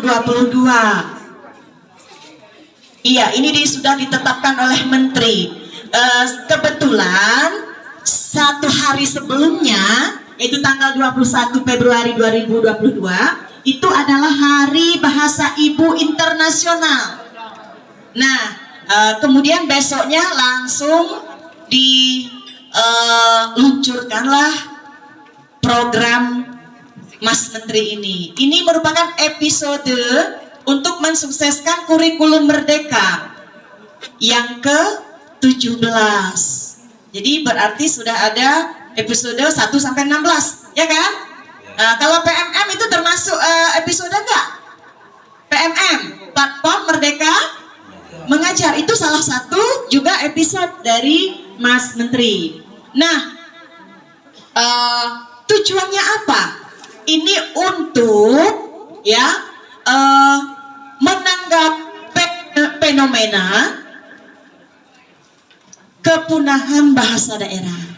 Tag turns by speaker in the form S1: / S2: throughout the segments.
S1: 2022. Iya, ini sudah ditetapkan oleh Menteri. Kebetulan satu hari sebelumnya, yaitu tanggal 21 Februari 2022, itu adalah Hari Bahasa Ibu Internasional. Nah, kemudian besoknya langsung diluncurkanlah program Mas Menteri ini. Ini merupakan episode untuk mensukseskan kurikulum Merdeka yang ke-17. Jadi berarti sudah ada episode 1 sampai 16, ya kan? Kalau PMM itu termasuk episode enggak? PMM, Platform Merdeka Mengajar, itu salah satu juga episode dari Mas Menteri. Nah, tujuannya apa? Ini untuk menanggapi fenomena kepunahan bahasa daerah.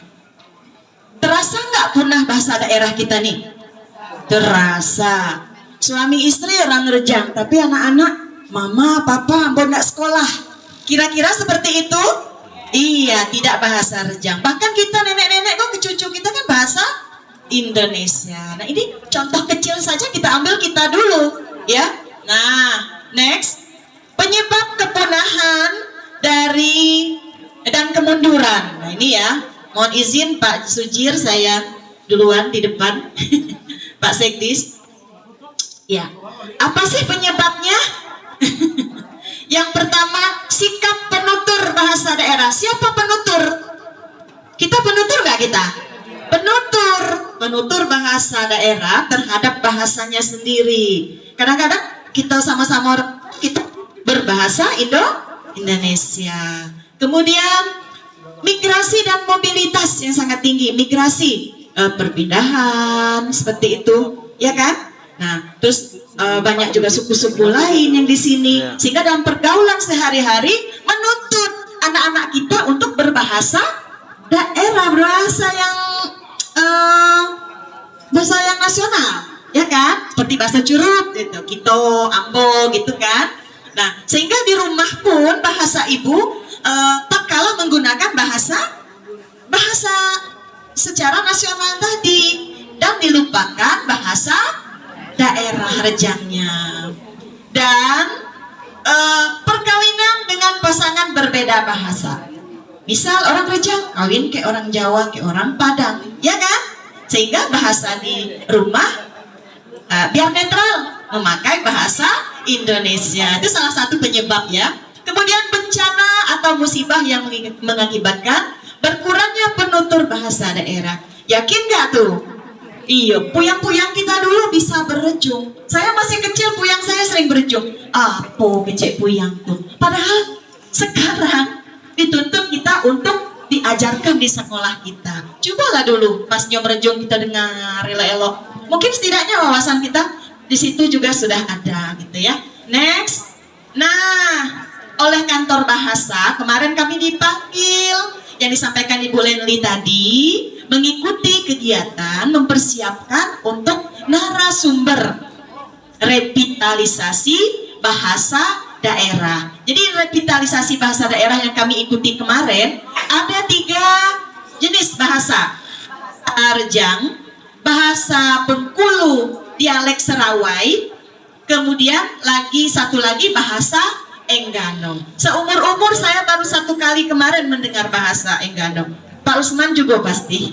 S1: Terasa nggak punah bahasa daerah kita nih? Terasa. Suami istri orang Rejang, tapi anak-anak, mama, papa, ambon nggak sekolah. Kira-kira seperti itu? Iya, tidak bahasa Rejang. Bahkan kita nenek-nenek kok ke cucu kita kan bahasa Indonesia. Nah, ini contoh kecil saja kita ambil kita dulu, ya. Nah, next, penyebab kepunahan dan kemunduran. Nah, ini ya, mohon izin Pak Sujir, saya duluan di depan. Pak Sekdis. Ya, apa sih penyebabnya? Yang pertama, sikap penutur bahasa daerah. Siapa penutur? Kita penutur nggak kita? Penutur bahasa daerah terhadap bahasanya sendiri. Kadang-kadang kita sama-sama kita berbahasa Indonesia. Kemudian migrasi dan mobilitas yang sangat tinggi. Migrasi, perpindahan seperti itu, ya kan? Nah, terus banyak juga suku-suku lain yang di sini, sehingga dalam pergaulan sehari-hari menuntut anak-anak kita untuk berbahasa daerah, bahasa yang nasional, ya kan? Seperti bahasa Curut, gitu, Kito, Ambo, gitu kan? Nah, sehingga di rumah pun bahasa ibu tak kalah menggunakan bahasa secara nasional tadi, dan dilupakan bahasa daerah Rejangnya. Dan perkawinan dengan pasangan berbeda bahasa. Misal orang Rejang kawin ke orang Jawa, ke orang Padang, ya kan? Sehingga bahasa di rumah biar netral, memakai bahasa Indonesia. Itu salah satu penyebab, ya. Kemudian bencana atau musibah yang mengakibatkan berkurangnya penutur bahasa daerah. Yakin nggak tuh? Iya, puyang-puyang kita dulu bisa berejung. Saya masih kecil, puyang saya sering berejung. Apa kecil puyang tuh? Padahal sekarang dituntut kita untuk diajarkan di sekolah kita. Cobalah dulu pas nyom berejung kita dengar elok. Mungkin setidaknya wawasan kita di situ juga sudah ada, gitu ya. Next. Nah, oleh kantor bahasa kemarin kami dipanggil, yang disampaikan Ibu Lenli tadi, mengikuti kegiatan mempersiapkan untuk narasumber revitalisasi bahasa daerah. Jadi revitalisasi bahasa daerah yang kami ikuti kemarin ada 3 jenis bahasa: Rejang, bahasa Bengkulu, dialek Serawai, kemudian satu lagi bahasa Enggano. Seumur-umur saya baru 1 kali kemarin mendengar bahasa Enggano. Pak Usman juga pasti.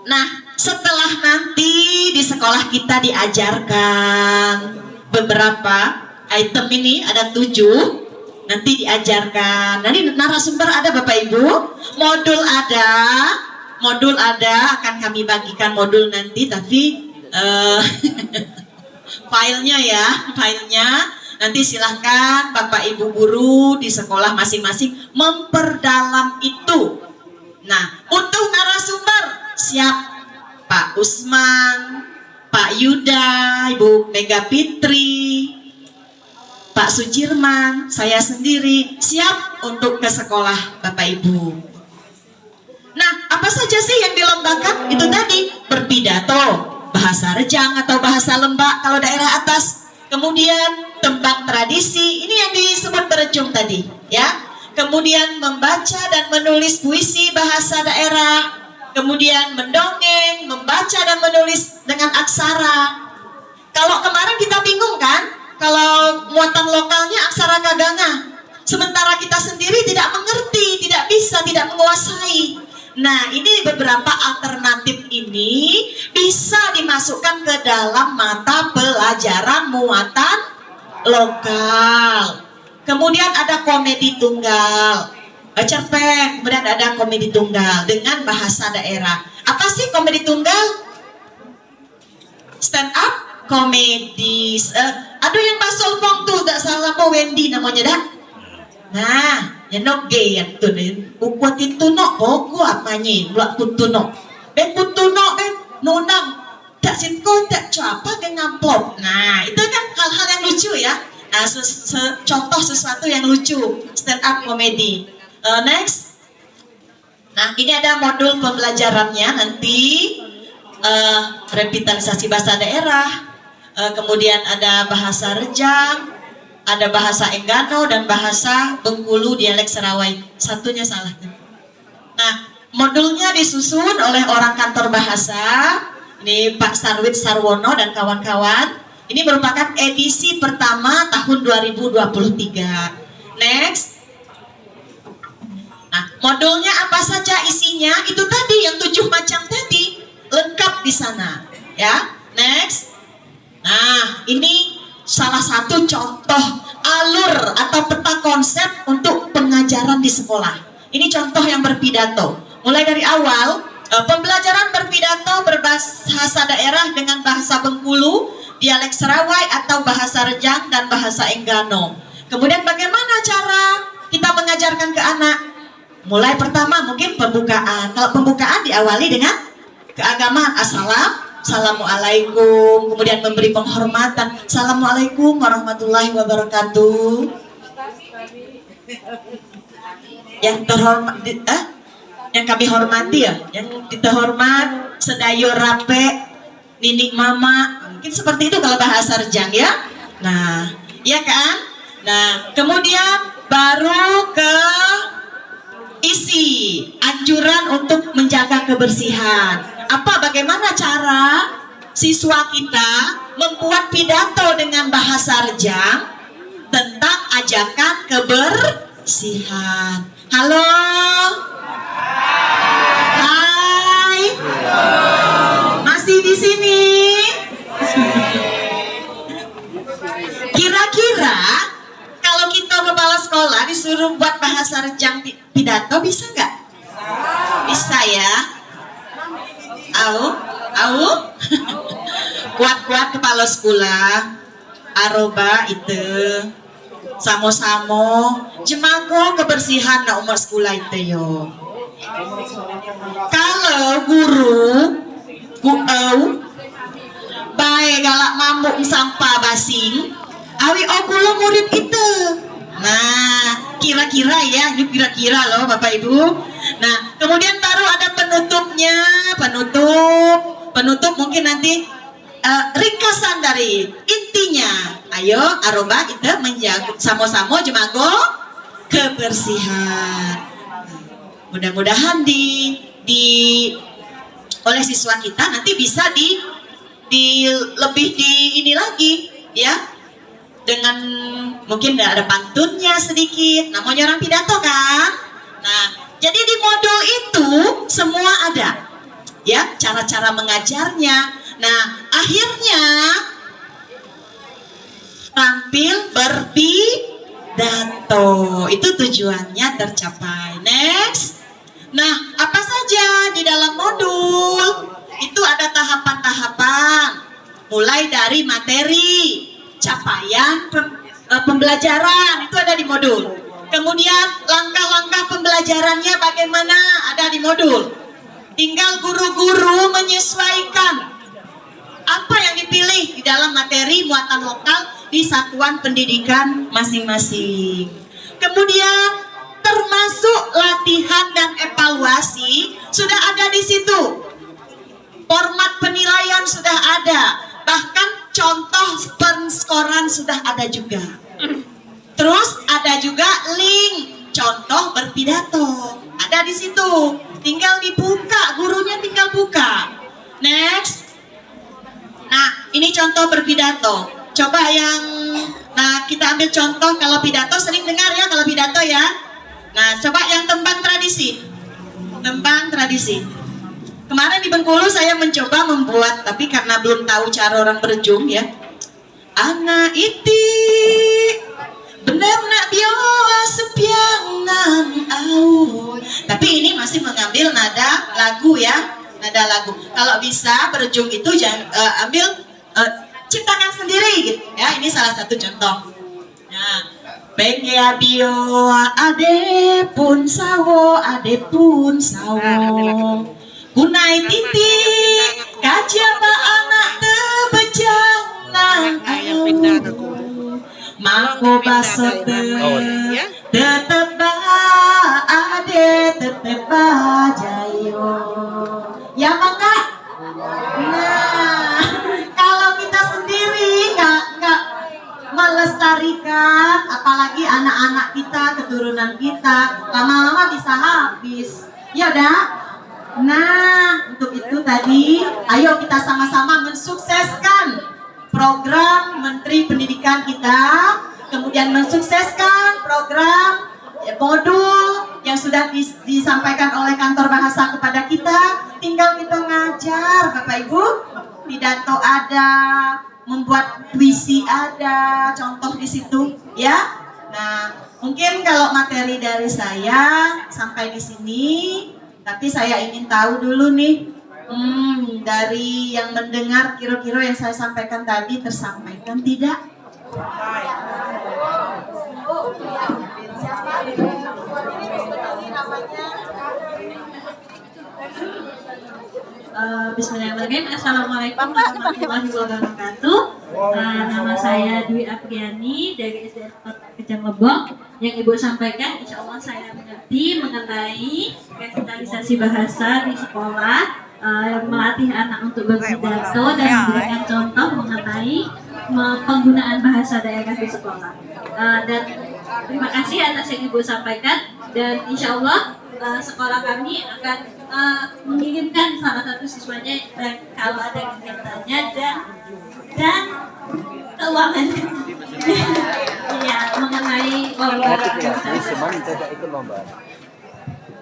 S1: Nah, setelah nanti di sekolah kita diajarkan beberapa item, ini ada 7, nanti diajarkan. Nanti narasumber ada Bapak Ibu, modul ada, akan kami bagikan modul nanti, tapi filenya nanti silahkan Bapak Ibu guru di sekolah masing-masing memperdalam itu. Nah, untuk narasumber siap Pak Usman, Pak Yuda, Ibu Mega Fitri, Pak Sujirman, saya sendiri siap untuk ke sekolah Bapak Ibu. Nah, apa saja sih yang dilombakan? Itu tadi berpidato, bahasa Rejang atau bahasa Lembak kalau daerah atas. Kemudian tembang tradisi, ini yang disebut berejung tadi, ya. Kemudian membaca dan menulis puisi bahasa daerah. Kemudian mendongeng, membaca dan menulis dengan aksara. Kalau kemarin kita bingung kan, kalau muatan lokalnya aksara Kaganga, sementara kita sendiri tidak mengerti, tidak bisa, tidak menguasai. Nah, ini beberapa alternatif ini bisa dimasukkan ke dalam mata pelajaran muatan lokal. Kemudian ada komedi tunggal, cerpen, kemudian ada komedi tunggal dengan bahasa daerah. Apa sih komedi tunggal? Stand up komedi. Aduh yang Basol Pong tuh, tak salah po Wendy namanya dah. Nah, yang noge yang tuh nih, ukuatin tunok po, gua apanya, buat tunok. Ben tunok ben nunang, tak sinko tak apa dengan amplop. Nah, itu kan hal-hal yang lucu ya. Nah, contoh sesuatu yang lucu, stand up komedi. Next. Nah, ini ada modul pembelajarannya nanti, revitalisasi bahasa daerah, kemudian ada bahasa Rejang, ada bahasa Enggano dan bahasa Bengkulu dialek Serawai. Satunya salah. Nah, modulnya disusun oleh orang kantor bahasa, ini Pak Sarwit Sarwono dan kawan-kawan. Ini merupakan edisi pertama tahun 2023. Next. Nah, modulnya apa saja isinya? Itu tadi yang 7 macam tadi, lengkap di sana, ya. Next. Nah, ini salah satu contoh alur atau peta konsep untuk pengajaran di sekolah. Ini contoh yang berpidato. Mulai dari awal, pembelajaran berpidato berbahasa daerah dengan bahasa Bengkulu, dialek Serawai atau bahasa Rejang dan bahasa Enggano. Kemudian bagaimana cara kita mengajarkan ke anak? Mulai pertama mungkin pembukaan. Kalau pembukaan diawali dengan keagamaan, Assalamualaikum, kemudian memberi penghormatan. Assalamualaikum warahmatullahi wabarakatuh. Yang terhormat, yang kami hormati ya, yang terhormat Sedayo Rape, Ninik Mama, mungkin seperti itu kalau bahasa Rejang ya. Nah, ya kan? Nah, kemudian baru ke isi anjuran untuk menjaga kebersihan. Bagaimana cara siswa kita membuat pidato dengan bahasa Rejang tentang ajakan kebersihan. Halo. Hai. Masih di sini? Kira-kira kalau kita kepala sekolah disuruh buat bahasa Rejang pidato bisa nggak? Bisa ya. Au, kuat-kuat kepala sekolah, aroba itu, samo-samo, jemago kebersihan na umat sekolah itu yo. Kalau guru, baik galak mamuk sampah basing, awi okulo murid itu. Nah, kira-kira ya, ini kira-kira loh Bapak Ibu. Nah, kemudian baru ada penutupnya, penutup mungkin nanti ringkasan dari intinya. Ayo, aroba kita menjaga sama-sama jemago kebersihan. Mudah-mudahan oleh siswa kita nanti bisa lebih ini lagi ya. Dengan mungkin ada pantunnya sedikit, namanya orang pidato kan. Nah, jadi di modul itu semua ada ya, cara-cara mengajarnya. Nah, akhirnya tampil berpidato, itu tujuannya tercapai. Next. Nah, apa saja di dalam modul itu ada tahapan-tahapan, mulai dari materi, capaian pembelajaran itu ada di modul. Kemudian langkah-langkah pembelajarannya bagaimana ada di modul. Tinggal guru-guru menyesuaikan apa yang dipilih di dalam materi muatan lokal di satuan pendidikan masing-masing. Kemudian termasuk latihan dan evaluasi sudah ada di situ. format penilaian sudah ada, bahkan contoh penskoran sudah ada juga. Terus ada juga link contoh berpidato, ada di situ. Tinggal dibuka, gurunya tinggal buka. Next. Nah, ini contoh berpidato. Coba kita ambil contoh kalau pidato, sering dengar ya kalau pidato ya. Nah, coba yang tembang tradisi. Tembang tradisi. Kemarin di Bengkulu saya mencoba membuat, tapi karena belum tahu cara orang berjung ya. Anak iti benar nak bioa sepiangan au. Tapi ini masih mengambil nada lagu ya, nada lagu. Kalau bisa berjung itu jangan ambil ciptakan sendiri gitu ya. Ini salah satu contoh. Nah, pengia bio ade pun sawo kunai titi kajaba anak tebejang nang mako baso tetep ade tetep jayo ya maka. Nah, kalau kita sendiri nggak melestarikan, apalagi anak-anak kita, keturunan kita, lama-lama bisa habis. Ya udah. Nah, untuk itu tadi, ayo kita sama-sama mensukseskan program Menteri Pendidikan kita, kemudian mensukseskan program modul yang sudah disampaikan oleh kantor bahasa kepada kita. Tinggal kita ngajar, Bapak Ibu. Pidato ada, membuat puisi ada, contoh di situ, ya. Nah, mungkin kalau materi dari saya sampai di sini, tapi saya ingin tahu dulu nih, dari yang mendengar kira-kira yang saya sampaikan tadi tersampaikan tidak?
S2: Bismillahirrahmanirrahim. Assalamualaikum warahmatullahi wabarakatuh. Nama saya Dwi Apriani dari SDN Kejang Lebong. Yang Ibu sampaikan, insya Allah saya mengerti mengenai revitalisasi bahasa di sekolah, melatih anak untuk berpidato dan memberikan contoh mengenai penggunaan bahasa daerah di sekolah. Dan terima kasih atas yang Ibu sampaikan, dan insya Allah sekolah kami akan mengirimkan salah satu siswanya kalau ada kegiatannya dan keuangan ya mengenai lomba.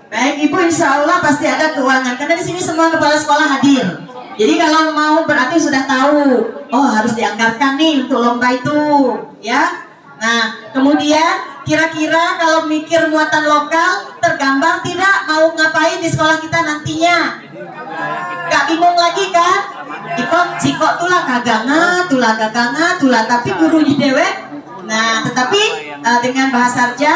S1: Baik Ibu, insya Allah pasti ada keuangan karena di sini semua kepala sekolah hadir. Jadi kalau mau berarti sudah tahu, oh harus dianggarkan nih untuk lomba itu, ya. Nah, kemudian kira-kira kalau mikir muatan lokal, tergambar tidak mau ngapain di sekolah kita nantinya? Gak bingung lagi kan? Sikok tulah kaganga, tulah, tapi gurunya dewek. Nah, tetapi dengan bahasa Sarja,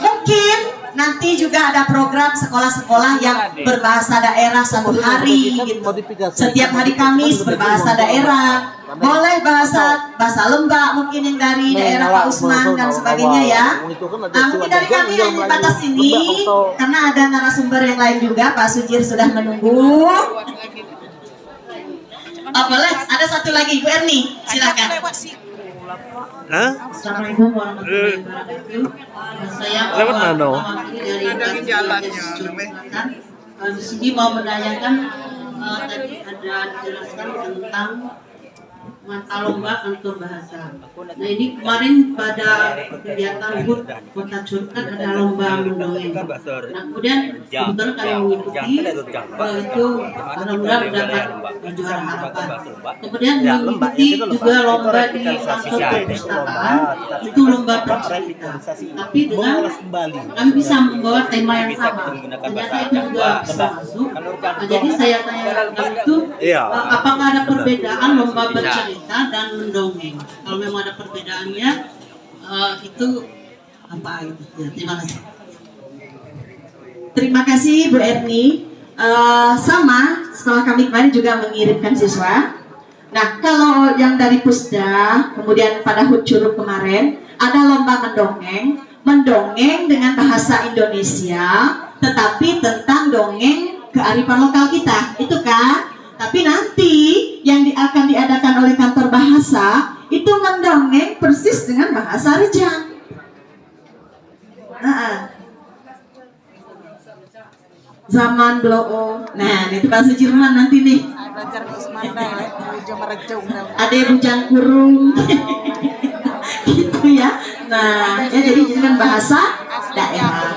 S1: mungkin nanti juga ada program sekolah-sekolah yang berbahasa daerah satu hari gitu. Setiap hari Kamis berbahasa daerah. Boleh bahasa Lembak mungkin yang dari daerah Pak Usman dan sebagainya ya. Mungkin dari kami yang batas ini karena ada narasumber yang lain juga. Pak Sujir sudah menunggu. Boleh, ada satu lagi Bu Erni, silakan.
S3: Assalamualaikum warahmatullahi wabarakatuh. Saya dari jalannya. Di sini mau menanyakan tadi ada dijelaskan tentang mata lomba kantor bahasa. Nah ini kemarin pada kegiatan HUT Kota Curhat ada lomba mendongeng. Nah kemudian kebetulan kami mengikuti itu alhamdulillah mendapat juara harapan. Kemudian mengikuti juga lomba di kantor perpustakaan, itu lomba bercerita. Tapi dengan kami bisa membawa tema yang sama. Ternyata itu juga bisa masuk. Nah, jadi saya tanyakan itu apakah ada perbedaan lomba bercerita dan mendongeng? Kalau memang ada perbedaannya, itu apa itu? Ya, terima kasih.
S1: Terima kasih Bu Erni. Sama, sekolah kami kemarin juga mengirimkan siswa. Nah, kalau yang dari Pusda, kemudian pada HUT Curug kemarin, ada lomba mendongeng dengan bahasa Indonesia, tetapi tentang dongeng kearifan lokal kita, itu kan? Tapi nanti yang akan diadakan oleh kantor bahasa itu mendongeng persis dengan bahasa Rejang. Zaman Bloo. Nah, itu bahasa Jerman nanti nih. Ada bujang kurung. Gitu ya. Nah, ya jadi dengan bahasa daerah.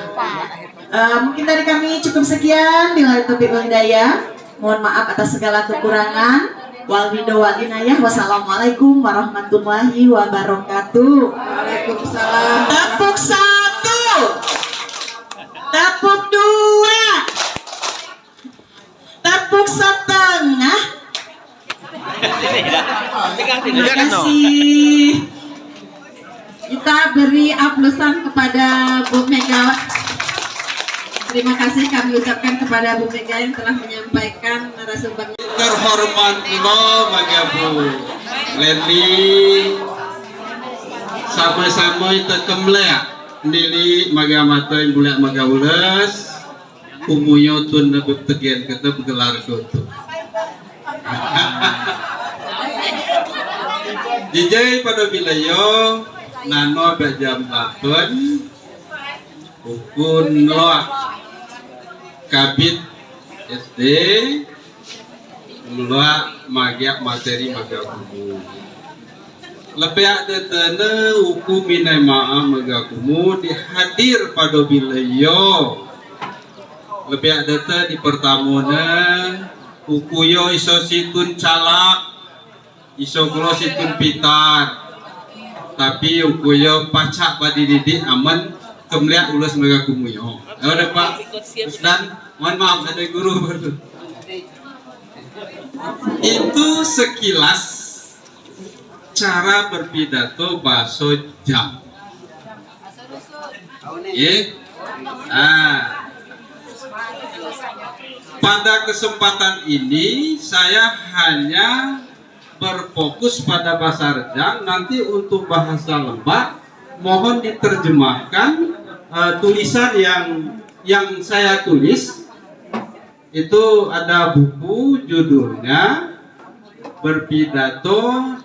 S1: Mungkin dari kami cukup sekian. Bila taufiq wal hidayah. Mohon maaf atas segala kekurangan. Wal hidayah wal inayah. Wassalamualaikum warahmatullahi wabarakatuh. Waalaikumsalam. Tepuk 1. Tepuk 2. Tepuk 1/2. Terima kasih. Kita beri aplausan kepada Bu Megawati. Terima kasih kami ucapkan kepada Bu Mega yang telah menyampaikan narasumbernya.
S4: Terhormat lo Magabu Leli sama-sama itu kemlea nili magamata yang boleh magaules umuyo tun nebut tegian kata gelar kutu. Dijai pada bilayo nano bejam 8 ukun loak kabit SD loak magiak materi magakumu lebih ada tene uku minai ma'a magakumu dihadir pada bilayo lebih ada te di pertamona ukuyo iso situn calak iso kulo situn pitar tapi ukuyo pacak pada didik aman kemliak ulus magakumu yo. Ada Pak dan mohon maaf ada guru baru. Itu sekilas cara berpidato bahasa Jam. Pada kesempatan ini saya hanya berfokus pada bahasa Rejang. Nanti untuk bahasa Lebak mohon diterjemahkan tulisan yang saya tulis. Itu ada buku judulnya Berpidato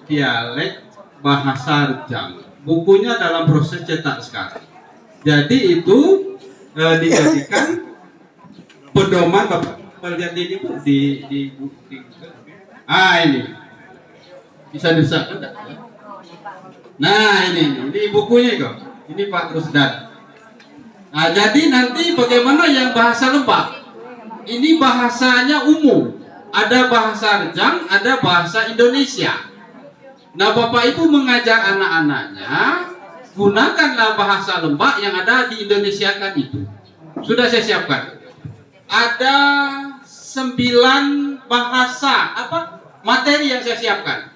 S4: Dialek Bahasa Rejang. Bukunya dalam proses cetak sekarang. Jadi itu dijadikan pedoman Bapak. Lihat ini di ini bisa disahkan. Nah ini bukunya kok. Ini Pak Rusdan. Nah jadi nanti bagaimana yang bahasa Lebak? Ini bahasanya umum. Ada bahasa Rejang, ada bahasa Indonesia. Nah Bapak Ibu mengajar anak-anaknya, gunakanlah bahasa Lebak yang ada di Indonesia kan itu. Sudah saya siapkan. Ada 9 bahasa materi yang saya siapkan.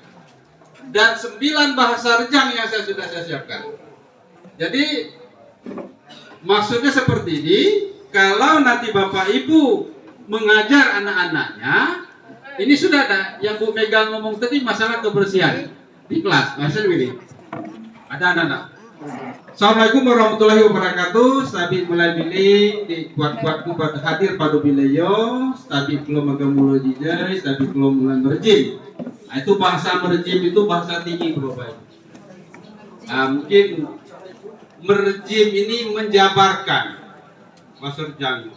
S4: Dan 9 bahasa Rejang yang sudah saya siapkan. Jadi maksudnya seperti ini. Kalau nanti Bapak Ibu mengajar anak-anaknya, ini sudah ada yang Bu Mega ngomong tadi masalah kebersihan di kelas. Maksudnya begini, ada anak-anak. Assalamualaikum warahmatullahi wabarakatuh. Stabi mulai milih di kuat-kuatku pada hadir pada bilayo. Stabi belum magamulo jijai. Stabi belum mulai merjim. Nah, itu bahasa merjim itu bahasa tinggi Bapak. Mungkin merjim ini menjabarkan bahasa Rejang.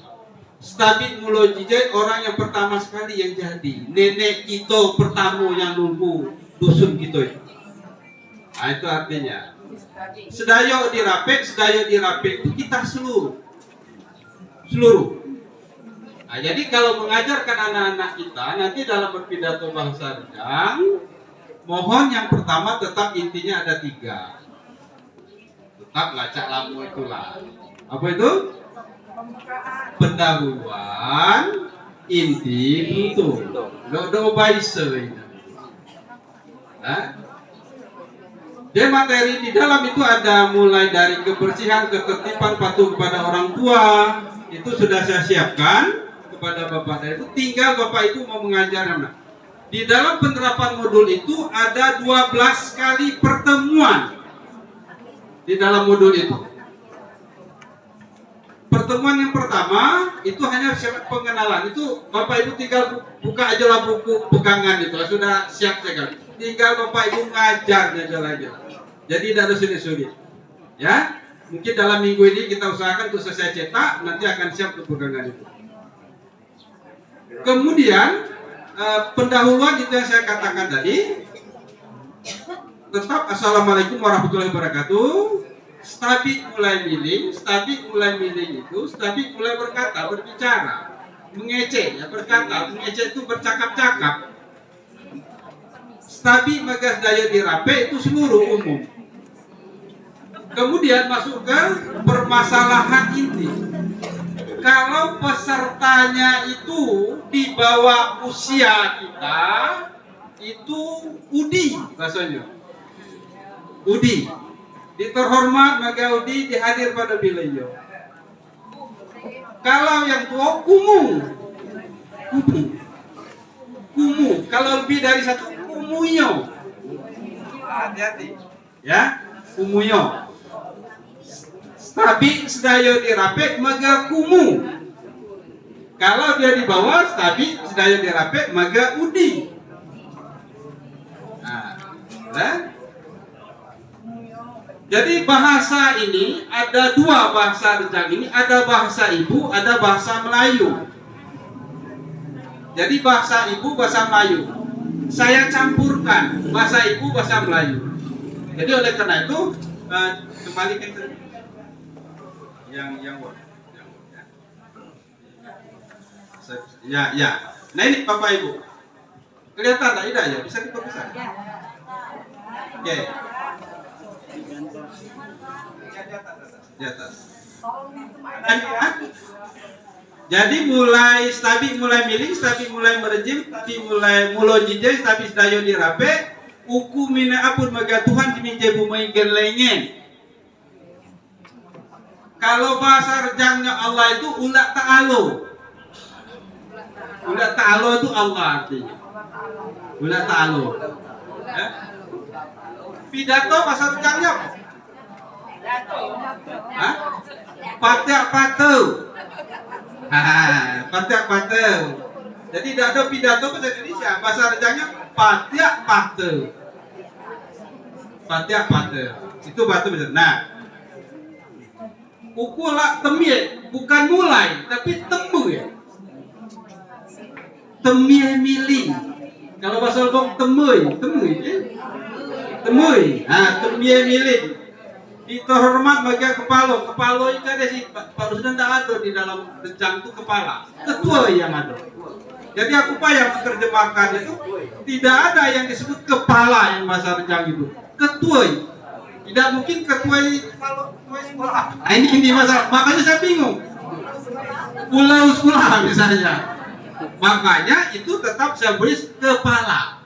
S4: Stabi mulo jijai orang yang pertama sekali yang jadi. Nenek kita pertama yang nunggu dusun kita. Nah, itu artinya. Sedayo dirapek itu kita seluruh. Nah, jadi kalau mengajarkan anak-anak kita nanti dalam berpidato bahasa Rejang, mohon yang pertama tetap intinya ada 3. Tetap lacak lamu itulah. Apa itu? Pendahuluan, inti, tutur. Do baise ini. Dia materi di dalam itu ada mulai dari kebersihan, ketertiban, patuh kepada orang tua. Itu sudah saya siapkan kepada Bapak. Dan itu tinggal Bapak Ibu mau mengajar anak. Di dalam penerapan modul itu ada 12 kali pertemuan di dalam modul itu. pertemuan yang pertama itu hanya pengenalan. Itu Bapak Ibu tinggal buka aja lah buku pegangan itu, sudah siap sekali. Tinggal Bapak Ibu ngajar aja lagi. Jadi tidak ada sulit-sulit. Ya, mungkin dalam minggu ini kita usahakan untuk selesai cetak, nanti akan siap untuk pegangan itu. Kemudian pendahuluan itu yang saya katakan tadi. Tetap assalamualaikum warahmatullahi wabarakatuh. Stabik mulai miling, stabik mulai miling itu, stabik mulai berkata, berbicara, mengecek, ya berkata, mengecek itu bercakap-cakap. Stabik magas daya dirape itu seluruh umum. Kemudian masuk ke permasalahan inti. Kalau pesertanya itu di bawah usia kita, itu udi bahasanya. Udi. Terhormat maka udi dihadir pada beliau. Kalau yang tua kumu. Kalau lebih dari satu kumuyo. Hati-hati. Ya, kumuyo. Stabi sedayo dirapek maka kumu. Kalau dia di bawah stabi sedayo dirapek maka udi. Nah, jadi bahasa ini ada dua bahasa Rejang ini, ada bahasa ibu, ada bahasa Melayu. Jadi bahasa ibu, bahasa Melayu. Saya campurkan bahasa ibu, bahasa Melayu. Jadi oleh karena itu kembali ke yang ya. Nah ini Bapak Ibu. Kelihatan tak? Tidak ya? Bisa diperbesar. Oke. Di atas. Jadi mulai stabi mulai miling, stabi mulai merejim, stabi mulai mulo jijai, stabi sedayo dirape, uku mina apun maga Tuhan diminjai bumai genlengen. Kalau bahasa rejangnya Allah itu ulat ta'alo. Ulat ta'alo itu Allah artinya. Ulat ta'alo. Ya? Pidato bahasa rejangnya apa? Patek-patek. Patek-patek. Jadi tidak ada pidato bahasa Indonesia. Bahasa rejangnya patek-patek. Patek-patek. Itu batu besar. Nah, ukulah temie, bukan mulai, tapi temu ya. Temie miling. Kalau bahasa Lebong temui, ya. Temui. Temie miling. Diterhormat bagian kepala. Kepala itu ada sih, Pak Rusdan tidak ada di dalam rejang itu kepala. Ketua yang ada. Jadi aku payah menerjemahkan itu. Tidak ada yang disebut kepala yang bahasa rejang itu. Ketua. Tidak mungkin ketua sekolah. Nah, ini masalah. Makanya saya bingung. Pulau sekolah misalnya. Makanya itu tetap saya beri kepala.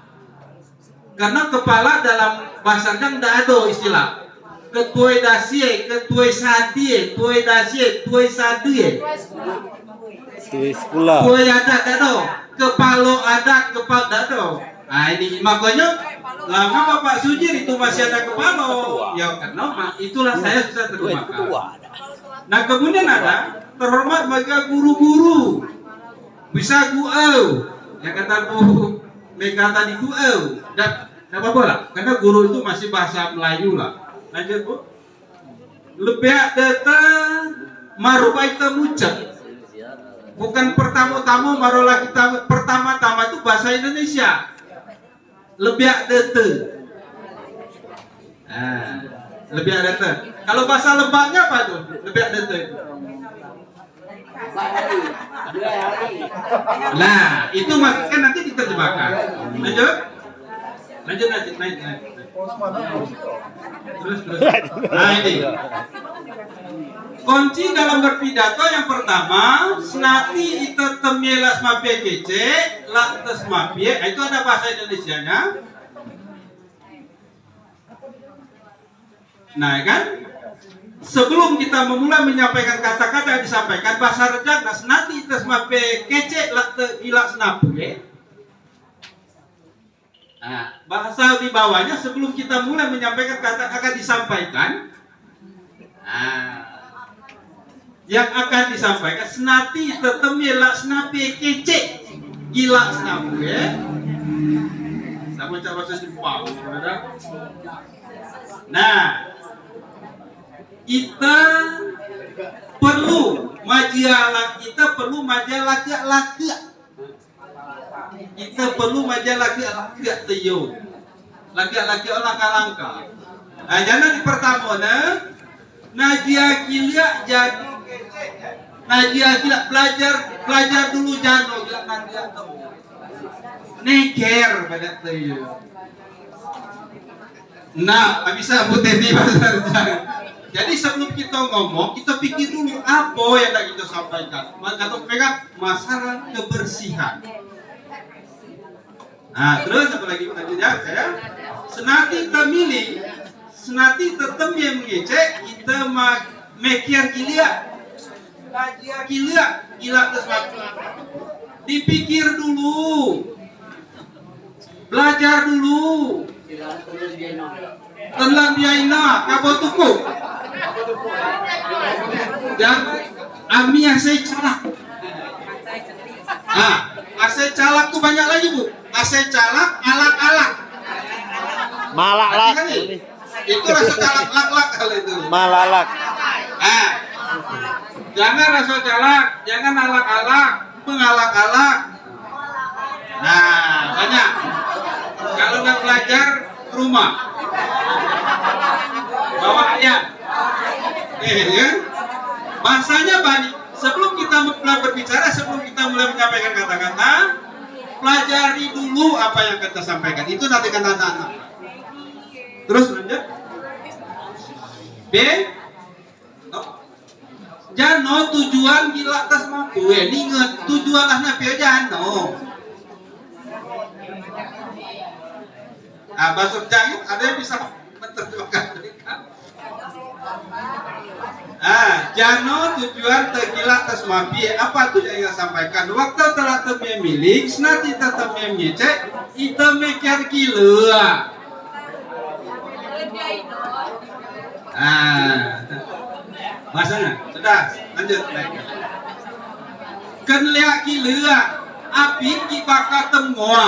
S4: Karena kepala dalam bahasa rejang tidak ada istilah. Ketua dasie, ketua sadie, ketua dasie, ketua sadie. Ketua sekolah. Ketua ada, ada. Kepala ada, kepala ada. Nah ini makanya lama Bapak Sujir itu masih ada kepala. Ya karena itulah saya susah terjemahkan. Nah kemudian ada terhormat bagi guru-guru. Bisa guau. Yang kata Bu Mega tadi guau. Dan apa-apa lah. Karena guru itu masih bahasa Melayu lah. Lanjut Bu. Lebih data marubai temucap. Bukan pertama-tama marolah kita pertama-tama itu bahasa Indonesia. Lebih data. Lebih data. Kalau bahasa Lebaknya apa tuh? Lebih data itu. Nah, itu maksudnya nanti diterjemahkan. Lanjut. Naik. Terus. Nah ini. Kunci dalam berpidato yang pertama, senati itu temielas mapie kece, lantas mapie, itu ada bahasa Indonesianya. Nah kan, sebelum kita memulai menyampaikan kata-kata yang disampaikan bahasa rejang, nah senati itu mapie kece, lantas ilak senapie. Nah, bahasa di bawahnya sebelum kita mulai menyampaikan kata akan disampaikan. Nah, yang akan disampaikan senati tetemi lak senapi kece gila senapu ya. Sama cara bahasa Jepang. Nah, kita perlu majalah laki-laki. Kita perlu majalah laki-laki tiyo. Laki-laki orang langka. Nah, jangan di pertama Najia kilia jadi Najia kilia belajar dulu jano gila Najia tahu. Neker pada tiyo. Nah, bisa putih di pasar. Jadi sebelum kita ngomong, kita pikir dulu apa yang nak kita sampaikan. Kata mereka masalah kebersihan. Nah, terus apa lagi lanjutnya saya? Senati temili, senati tetap yang mengecek kita mekir kilia, kajian kilia, gila sesuatu. Dipikir dulu, belajar dulu. Telan biaina kabo tuku. Dan ami ase calak. Nah, ase calak tuh banyak lagi bu. Ase calak alak-alak.
S5: Malalak.
S4: Itu rasa calak lak-lak kalau itu.
S5: Malalak.
S4: Nah, jangan rasa calak, jangan alak-alak, mengalak-alak. Nah, banyak. Kalau nggak belajar rumah, bawa ayat. Ya. Bahasanya banyak. Sebelum kita mulai berbicara, sebelum kita mulai menyampaikan kata-kata, pelajari dulu apa yang kita sampaikan. Itu nanti kata-kata. Terus lanjut. B. Jano tujuan gila tas mampu. Ingat tujuan lah nabi jano. Bahasa Jawa ada yang bisa menerjemahkan. Jano tujuan tergila tas mapi. Apa tuh yang saya sampaikan? Waktu telah temui milik, senati tetap mengecek, itu mekar gila. Masanya sudah lanjut. Kenliak gila, api kibaka temua,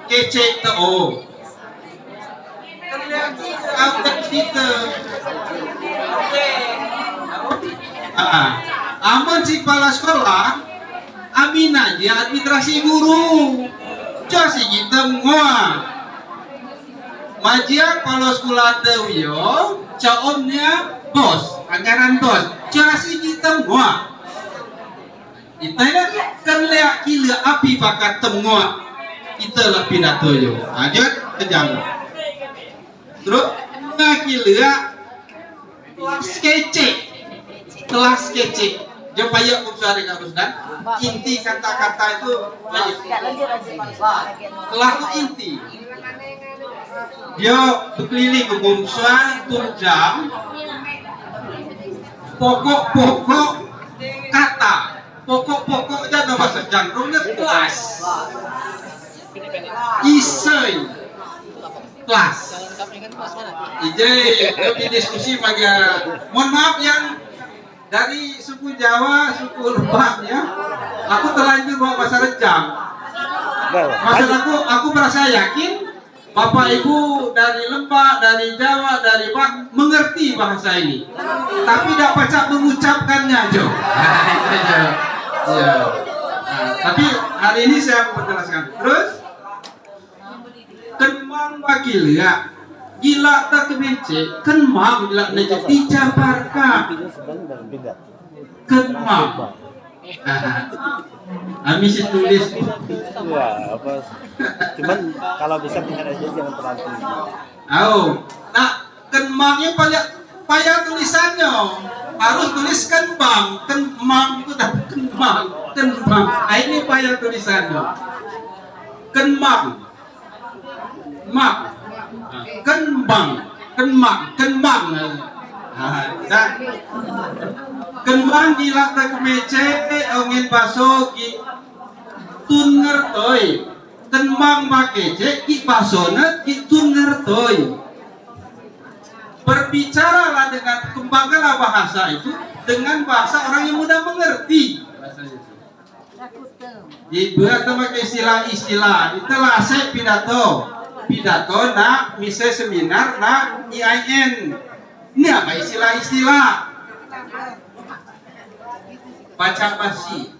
S4: kece teo. Aman si kepala sekolah amin aja administrasi guru jadi kita semua majia kepala sekolah tewio caomnya bos anggaran bos jadi kita semua kita kan lihat gila api pakai temua kita lebih natoyo lanjut kejam terus ngakilya kelas kece jepaya kumsari kan inti kata-kata itu kelas itu inti dia berkeliling ke kumsa tunjang pokok-pokok kata pokok-pokok dan bahasa jangrungnya kelas isai kelas lebih diskusi bagi mohon maaf yang dari suku Jawa, suku Lebak ya. Aku terlanjur bawa bahasa Rejang. Maksud aku merasa yakin Bapak Ibu dari Lebak, dari Jawa, dari Pak mengerti bahasa ini. Tapi tidak pacak mengucapkannya, Jo. Tapi hari ini saya mau menjelaskan. Terus kemang wakil ya. Gila tak kebece, kemang gila neja dijabarkan. Kemang. Amis tulis.
S5: Ya, apa? Cuman kalau bisa tinggal aja jangan terlalu tinggi.
S4: Nah, kemangnya payah tulisannya. Harus tulis kembang. Kemang itu tak kembang. Ini payah tulisannya. Kembang. Kembang. Kembang gila tak mece angin baso ki tun ngertoi. Kembang pakece ki basona ki tun ngertoi. Berbicaralah dengan kembangkanlah bahasa itu dengan bahasa orang yang mudah mengerti. Bahasanya. Dibuat pakai istilah-istilah. Itulah saya pidato. Pidato nak misal seminar nak IAIN. Ini apa istilah-istilah? Baca basi.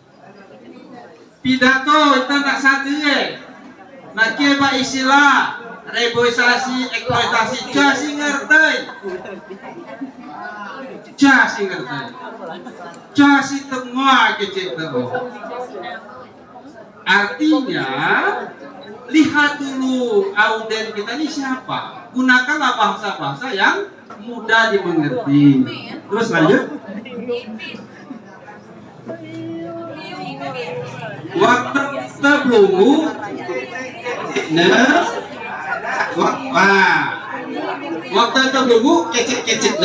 S4: Pidato itu nak satu nak kira istilah reboisasi, eksploitasi, jasi ngerti. Jasi ngerti. Jasi tengah kecil tu. Artinya lihat dulu auden kita ini siapa. Gunakanlah bahasa-bahasa yang mudah dimengerti. Terus lanjut. Waktu terbelunggu, waktu terbelunggu kecil-kecil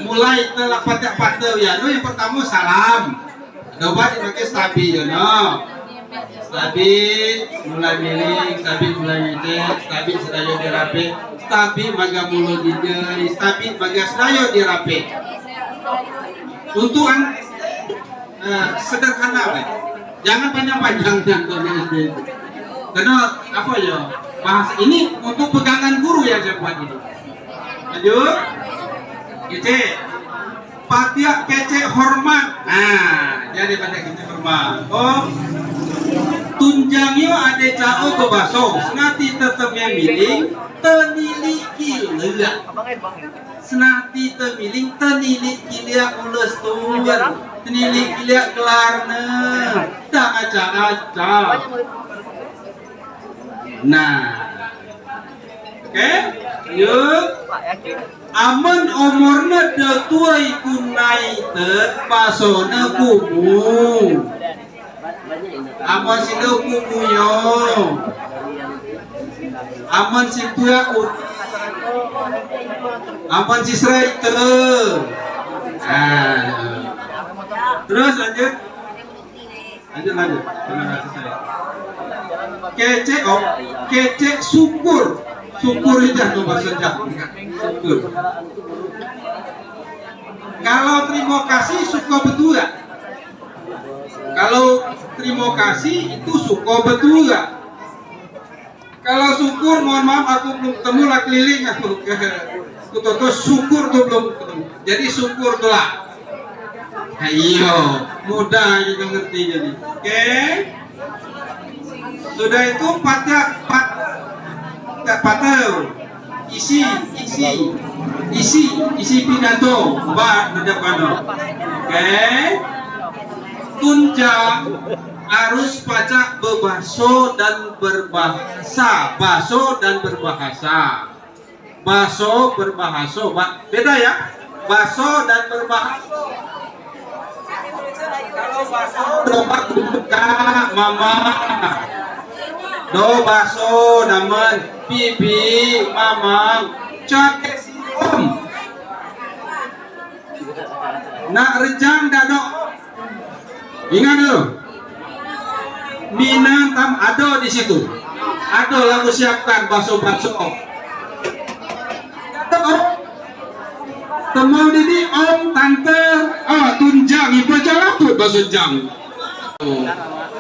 S4: mulai telah patah ya. Yang pertama salam. Coba dipakai stabi ya stabi mulai miring, stabi mulai ngecek, stabi sedayo dirape, stabi maga mulu dijai, stabi maga sedayo dirape. Untuk sederhana jangan panjang-panjang contohnya karena apa ya bahasa ini untuk pegangan guru ya saya buat ini. Lanjut kece patiak kece hormat. Jadi patiak kece hormat. Tunjangnya ada cao ke baso senati tetapnya miling tenili kilia senati temiling tenili kilia ules tuan tenili kilia kelarna tak aca-aca. Nah oke yuk aman umurnya detuai kunai terpasona kumu aman si kumuyo aman si puyaut aman si serai terus lanjut kece syukur itu tuh bahasa Jawa syukur. Kalau terima kasih suka betul gak? Kalau terima kasih itu suka betul gak? Kalau syukur mohon maaf aku belum ketemu lah keliling aku toto syukur tuh belum ketemu. Jadi syukur tuh lah. Ayo mudah kita ngerti jadi. Oke. Sudah itu patah isi pidato buat depan. Oke. Tunjang harus baca bebaso dan berbahasa. Baso dan berbahasa. Baso berbahasa. Beda ya. Baso dan berbahasa. Kalau baso dopak buka mama. Do baso naman pipi mamang cake si om. Nak rejang dadok. Ingat dulu. Minang tam ado di situ. Ado lagu siapkan baso-baso. Temau didi om tante tunjang ibu jalan tuh baso jang.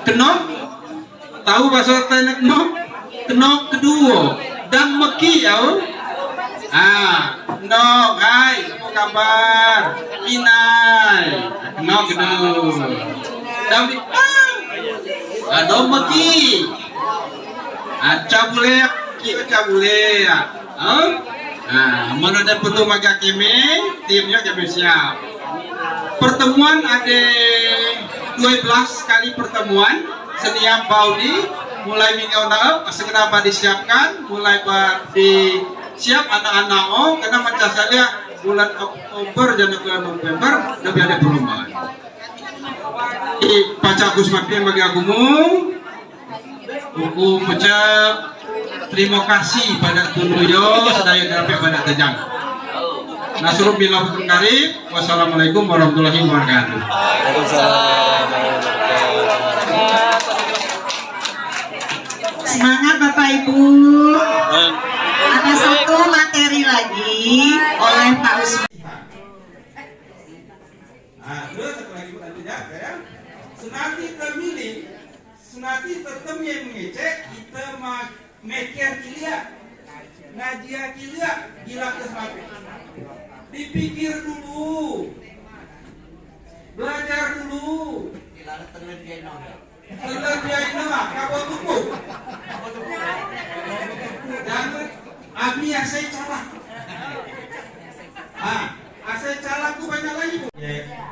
S4: Kenop tahu bahasa tenek kenop kedua dan meki ya. Kenop hai apa kabar inai kenop kedua dan ada meki cabule kita cabule mana ada petu maga keme timnya kami siap. Pertemuan ada 12 kali pertemuan setiap baudi mulai minggu na segera disiapkan mulai disiap anak-anak karena macam saya bulan Oktober dan bulan November lebih ada perlombaan. Baca Gus Makti bagi agumu buku pecah terima kasih pada Tunuyo sedaya dapat pada Tejang. Nasrul billahi wa karim. Wassalamualaikum warahmatullahi wabarakatuh.
S1: Semangat Bapak Ibu. Ada satu materi lagi oleh Pak Usman.
S4: Nah, terus satu lagi nanti ya. Senati termilih, senati tetapnya mengecek, kita mekian kilia, ngajia kilia, gila ke sampai. Dipikir dulu, belajar dulu. Terlebih mah kabel tuku. Jangan abi asai calah. Asai calah tu banyak lagi.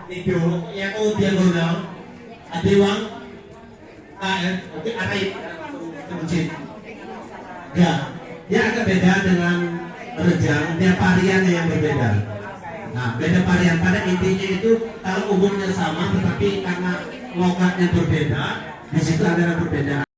S6: Itu yang diagonal, ada uang, oke arai kemuncin. Ya, dia agak beda dengan rejang. Dia variannya yang berbeda. Nah, beda varian pada intinya itu kalau umumnya sama, tetapi karena logatnya berbeda, di situ ada perbedaan.